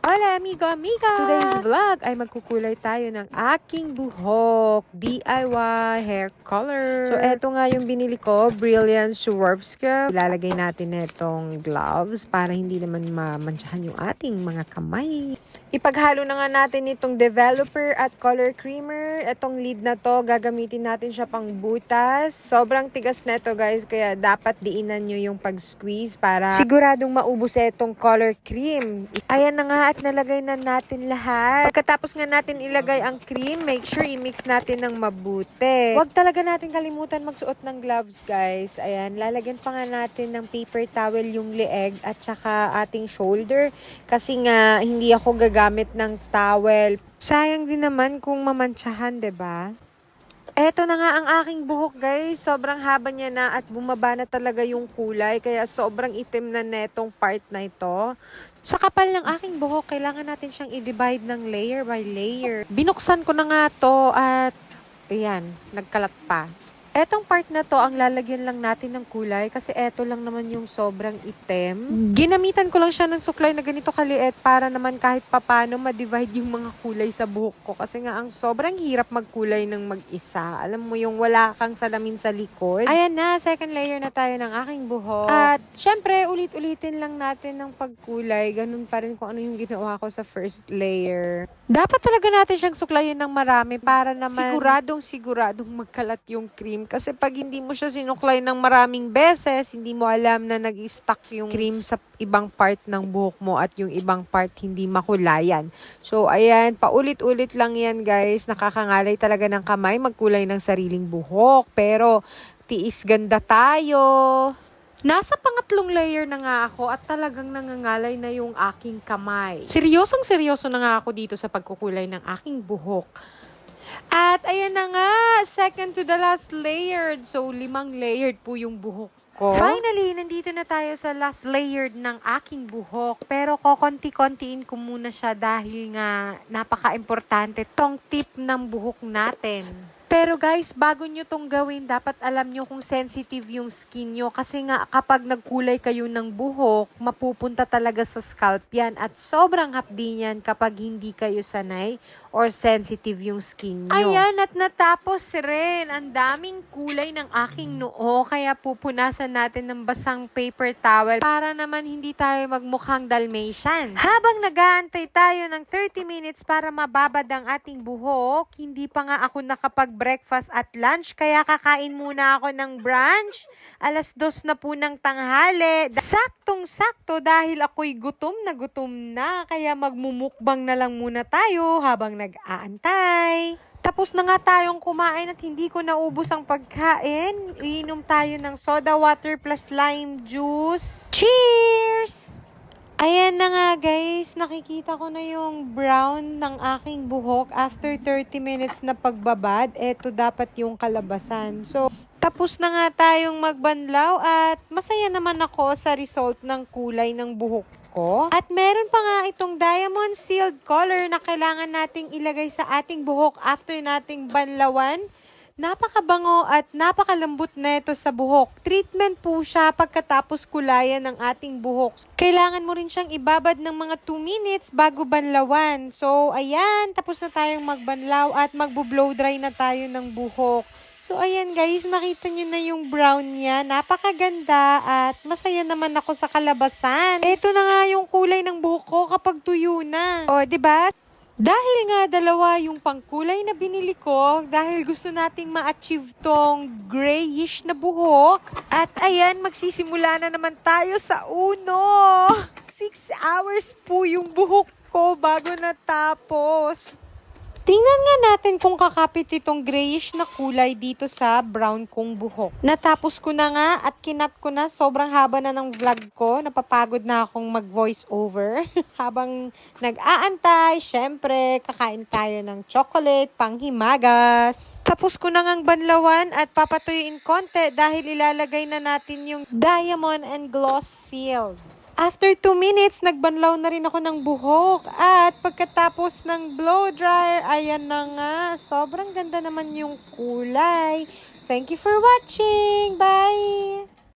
Hola amigo, amiga! Today's vlog ay magkukulay tayo ng aking buhok. DIY hair color. So, eto nga yung binili ko, Brilliant Swarovski. Ilalagay natin netong gloves para hindi naman mamansyahan yung ating mga kamay. Ipaghalo na nga natin itong developer at color creamer. Etong lid na to, gagamitin natin siya pang butas. Sobrang tigas na ito guys, kaya dapat diinan nyo yung pag-squeeze para siguradong maubos itong color cream. Ayan na nga at nalagay na natin lahat. Pagkatapos nga natin ilagay ang cream, make sure i-mix natin ng mabuti. Huwag talaga natin kalimutan magsuot ng gloves guys. Ayan, lalagyan pa nga natin ng paper towel yung leeg at saka ating shoulder. Kasi nga, hindi ako gagamit ng towel. Sayang din naman kung mamantsahan, 'di ba? Eto na nga ang aking buhok guys. Sobrang haba niya na at bumaba na talaga yung kulay. Kaya sobrang itim na netong part na ito. Sa kapal ng aking buhok, kailangan natin siyang i-divide ng layer by layer. Binuksan ko na nga to at ayan, nagkalat pa. Etong part na to, ang lalagyan lang natin ng kulay kasi eto lang naman yung sobrang itim. Ginamitan ko lang siya ng suklay na ganito kaliit para naman kahit papano ma-divide yung mga kulay sa buhok ko. Kasi nga ang sobrang hirap magkulay ng mag-isa. Alam mo yung wala kang salamin sa likod. Ayan na, second layer na tayo ng aking buhok. At syempre, ulit-ulitin lang natin ng pagkulay. Ganun pa rin kung ano yung ginawa ko sa first layer. Dapat talaga natin siyang suklayin ng marami para naman siguradong magkalat yung cream. Kasi pag hindi mo siya sinuklay ng maraming beses, hindi mo alam na nag-stuck yung cream sa ibang part ng buhok mo at yung ibang part hindi makulayan. So, ayan, paulit-ulit lang yan guys. Nakakangalay talaga ng kamay magkulay ng sariling buhok. Pero, tiis ganda tayo. Nasa pangatlong layer na nga ako at talagang nangangalay na yung aking kamay. Seryosong-seryoso na nga ako dito sa pagkukulay ng aking buhok. At ayan na nga, second to the last layered. So, 5 layered po yung buhok ko. Finally, nandito na tayo sa last layered ng aking buhok. Pero kokonti-kontiin ko muna siya dahil nga napaka-importante tong tip ng buhok natin. Pero guys, bago nyo tong gawin, dapat alam nyo kung sensitive yung skin nyo. Kasi nga, kapag nagkulay kayo ng buhok, mapupunta talaga sa scalp yan. At sobrang hapdi niyan kapag hindi kayo sanay or sensitive yung skin nyo. Ayan, at natapos rin. Ang daming kulay ng aking noo. Kaya pupunasan natin ng basang paper towel para naman hindi tayo magmukhang Dalmatian. Habang nag-aantay tayo ng 30 minutes para mababad ang ating buhok, hindi pa nga ako nakapag-breakfast at lunch. Kaya kakain muna ako ng brunch. 2:00 na po ng tanghali. Saktong-sakto dahil ako'y gutom na. Kaya magmumukbang na lang muna tayo habang nag-aantay. Tapos na nga tayong kumain at hindi ko naubos ang pagkain. Iinom tayo ng soda water plus lime juice. Cheers! Ayan na nga guys, nakikita ko na yung brown ng aking buhok after 30 minutes na pagbabad. Eto dapat yung kalabasan. So, tapos na nga tayong magbanlaw at masaya naman ako sa result ng kulay ng buhok ko. At meron pa nga itong diamond sealed color na kailangan nating ilagay sa ating buhok after nating banlawan. Napakabango at napakalambot na ito sa buhok. Treatment po siya pagkatapos kulayan ng ating buhok. Kailangan mo rin siyang ibabad ng mga 2 minutes bago banlawan. So, ayan, tapos na tayong magbanlaw at magbo-blow dry na tayo ng buhok. So, ayan guys, nakita nyo na yung brown niya. Napakaganda at masaya naman ako sa kalabasan. Ito na nga yung kulay ng buhok ko kapag tuyo na. O, diba? Dahil nga dalawa yung pangkulay na binili ko, dahil gusto nating ma-achieve tong grayish na buhok. At ayan, magsisimula na naman tayo sa uno. 6 hours po yung buhok ko bago natapos. Tingnan nga natin kung kakapit itong grayish na kulay dito sa brown kong buhok. Natapos ko na nga at kinat ko na. Sobrang haba na ng vlog ko. Napapagod na akong mag-voice over. Habang nag-aantay, syempre, kakain tayo ng chocolate, panghimagas. Tapos ko na ngang banlawan at papatuyuin konti dahil ilalagay na natin yung diamond and gloss sealed. After 2 minutes, nagbanlaw na rin ako ng buhok. At pagkatapos ng blow dryer, ayan na nga. Sobrang ganda naman yung kulay. Thank you for watching. Bye!